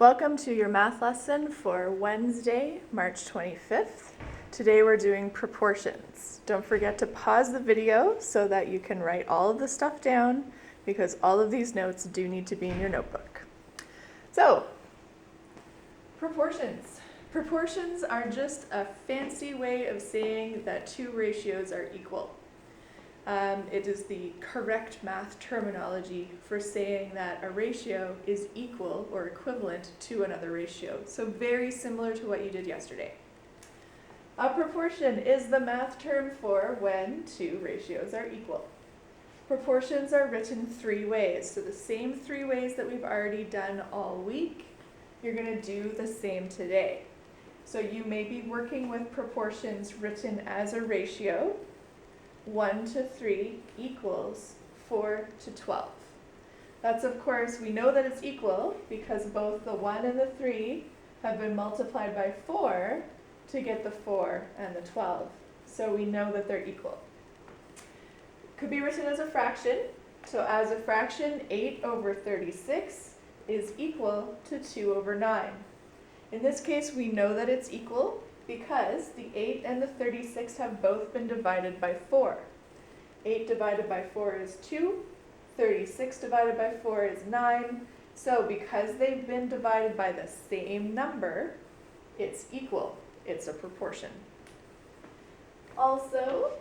Welcome to your math lesson for Wednesday, March 25th. Today we're doing proportions. Don't forget to pause the video so that you can write all of the stuff down because all of these notes do need to be in your notebook. So, proportions. Proportions are just a fancy way of saying that two ratios are equal. It is the correct math terminology for saying that a ratio is equal or equivalent to another ratio. So very similar to what you did yesterday. A proportion is the math term for when two ratios are equal. Proportions are written three ways. So the same three ways that we've already done all week, you're going to do the same today. So you may be working with proportions written as a ratio. 1 to 3 equals 4 to 12. That's, of course, we know that it's equal because both the 1 and the 3 have been multiplied by 4 to get the 4 and the 12. So we know that they're equal. Could be written as a fraction. So as a fraction, 8 over 36 is equal to 2 over 9. In this case, we know that it's equal because the 8 and the 36 have both been divided by 4. 8 divided by 4 is 2. 36 divided by 4 is 9. So because they've been divided by the same number, it's equal. It's a proportion. Also,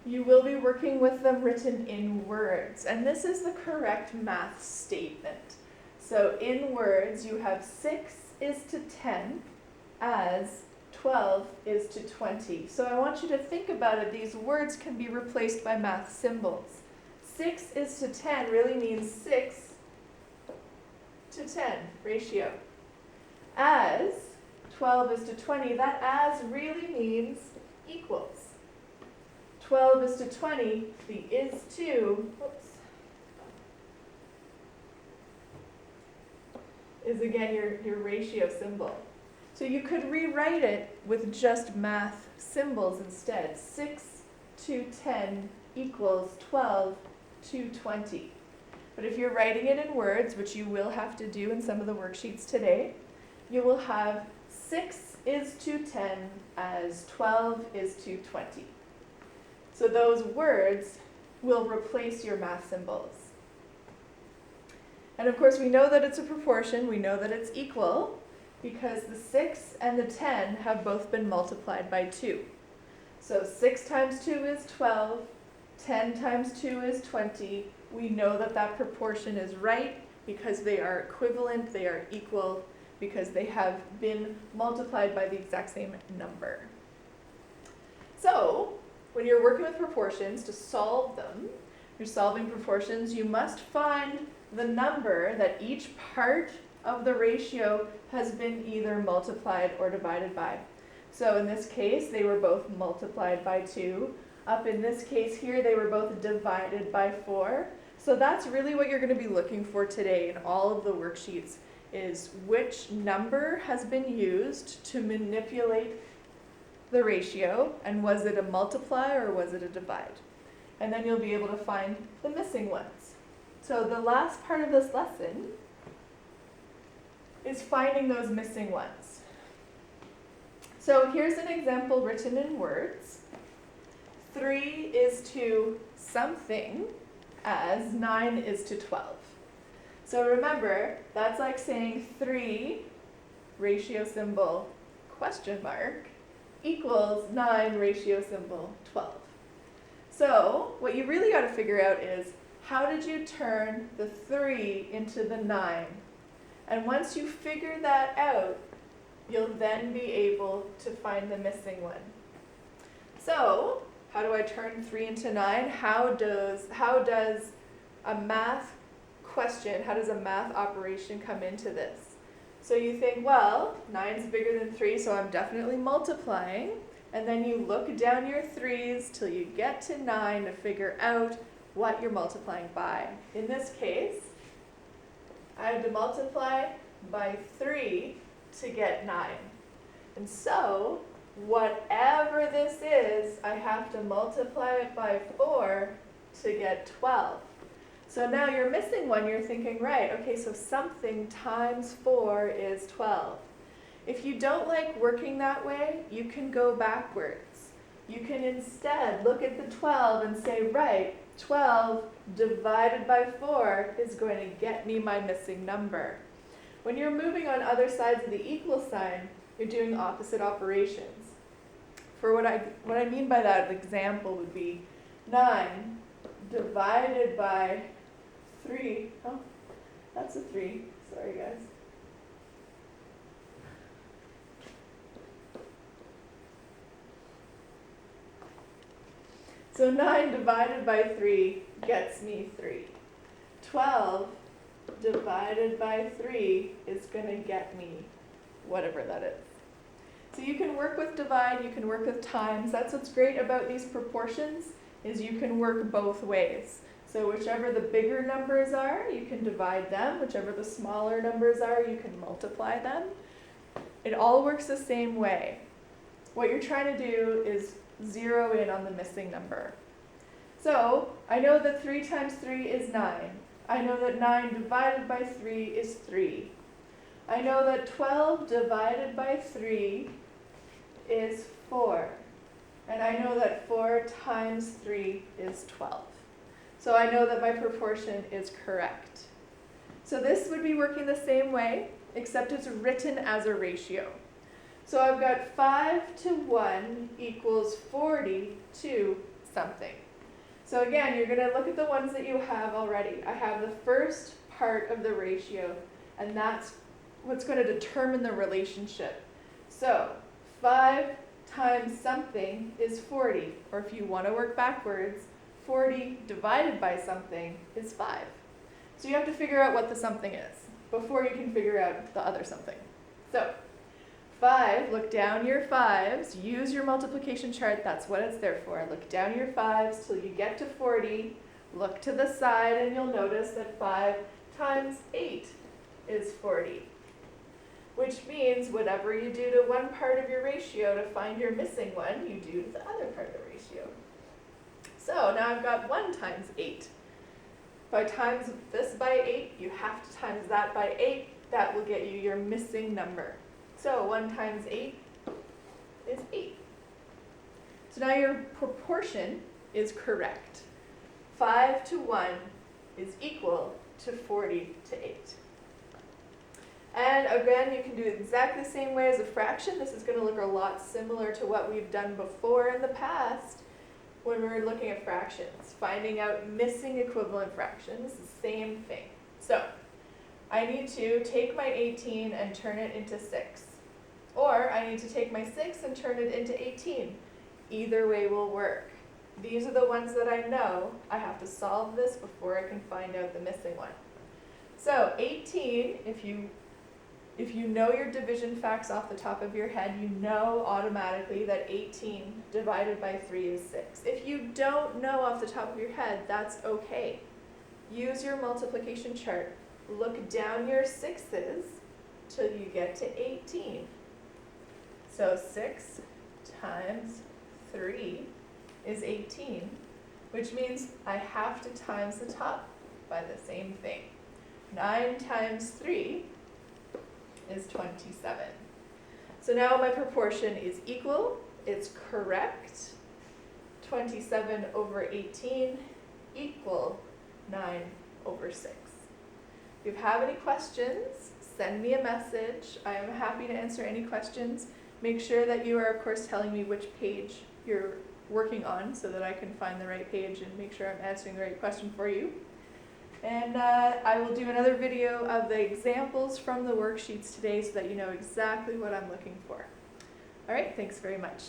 you will be working with them written in words, and this is the correct math statement. So in words, you have 6 is to 10 as 12 is to 20. So I want you to think about it. These words can be replaced by math symbols. 6 is to 10 really means 6 to 10 ratio. As 12 is to 20, that as really means equals. 12 is to 20, the is to, is again your ratio symbol. So you could rewrite it with just math symbols instead. 6 to 10 equals 12 to 20. But if you're writing it in words, which you will have to do in some of the worksheets today, you will have 6 is to 10 as 12 is to 20. So those words will replace your math symbols. And of course, we know that it's a proportion. We know that it's equal because the 6 and the 10 have both been multiplied by 2. So 6 times 2 is 12. 10 times 2 is 20. We know that that proportion is right because they are equivalent, they are equal, because they have been multiplied by the exact same number. So when you're working with proportions to solve them, you're solving proportions, you must find the number that each part of the ratio has been either multiplied or divided by. So in this case, they were both multiplied by 2. Up in this case here, they were both divided by 4. So that's really what you're going to be looking for today in all of the worksheets, is which number has been used to manipulate the ratio, and was it a multiply or was it a divide? And then you'll be able to find the missing ones. So the last part of this lesson is finding those missing ones. So here's an example written in words. 3 is to something as 9 is to 12. So remember, that's like saying 3, ratio symbol, question mark, equals 9, ratio symbol, 12. So what you really got to figure out is, how did you turn the 3 into the 9? And once you figure that out, you'll then be able to find the missing one. So how do I turn 3 into 9? How does a math question, how does a math operation come into this? So you think, well, 9's bigger than 3, so I'm definitely multiplying. And then you look down your 3's till you get to 9 to figure out what you're multiplying by. In this case, I had to multiply by 3 to get 9. And so, whatever this is, I have to multiply it by 4 to get 12. So now you're missing one, you're thinking, right, okay, so something times 4 is 12. If you don't like working that way, you can go backwards. You can instead look at the 12 and say, right, 12 divided by 4 is going to get me my missing number. When you're moving on other sides of the equal sign, you're doing opposite operations. For what I mean by that example would be 9 divided by 3. Oh, that's a 3. Sorry, guys. So 9 divided by 3 gets me 3. 12 divided by 3 is going to get me whatever that is. So you can work with divide, you can work with times. That's what's great about these proportions, is you can work both ways. So whichever the bigger numbers are, you can divide them. Whichever the smaller numbers are, you can multiply them. It all works the same way. What you're trying to do is zero in on the missing number. So I know that 3 times 3 is 9. I know that 9 divided by 3 is 3. I know that 12 divided by 3 is 4. And I know that 4 times 3 is 12. So I know that my proportion is correct. So this would be working the same way, except it's written as a ratio. So I've got 5 to 1 equals 40 to something. So again, you're going to look at the ones that you have already. I have the first part of the ratio, and that's what's going to determine the relationship. So 5 times something is 40, or if you want to work backwards, 40 divided by something is 5. So you have to figure out what the something is before you can figure out the other something. So 5, look down your 5s, use your multiplication chart, that's what it's there for. Look down your 5s till you get to 40, look to the side and you'll notice that 5 times 8 is 40. Which means whatever you do to one part of your ratio to find your missing one, you do to the other part of the ratio. So now I've got 1 times 8. If I times this by 8, you have to times that by 8. That will get you your missing number. So 1 times 8 is 8. So now your proportion is correct. 5 to 1 is equal to 40 to 8. And again, you can do it exactly the same way as a fraction. This is going to look a lot similar to what we've done before in the past when we were looking at fractions. Finding out missing equivalent fractions, the same thing. So I need to take my 18 and turn it into 6. Or I need to take my 6 and turn it into 18. Either way will work. These are the ones that I know. I have to solve this before I can find out the missing one. So 18, if you know your division facts off the top of your head, you know automatically that 18 divided by 3 is 6. If you don't know off the top of your head, that's okay. Use your multiplication chart. Look down your 6s till you get to 18. So 6 times 3 is 18, which means I have to times the top by the same thing. 9 times 3 is 27. So now my proportion is equal, it's correct. 27 over 18 equal 9 over 6. If you have any questions, send me a message. I am happy to answer any questions. Make sure that you are, of course, telling me which page you're working on so that I can find the right page and make sure I'm answering the right question for you. And I will do another video of the examples from the worksheets today so that you know exactly what I'm looking for. All right, thanks very much.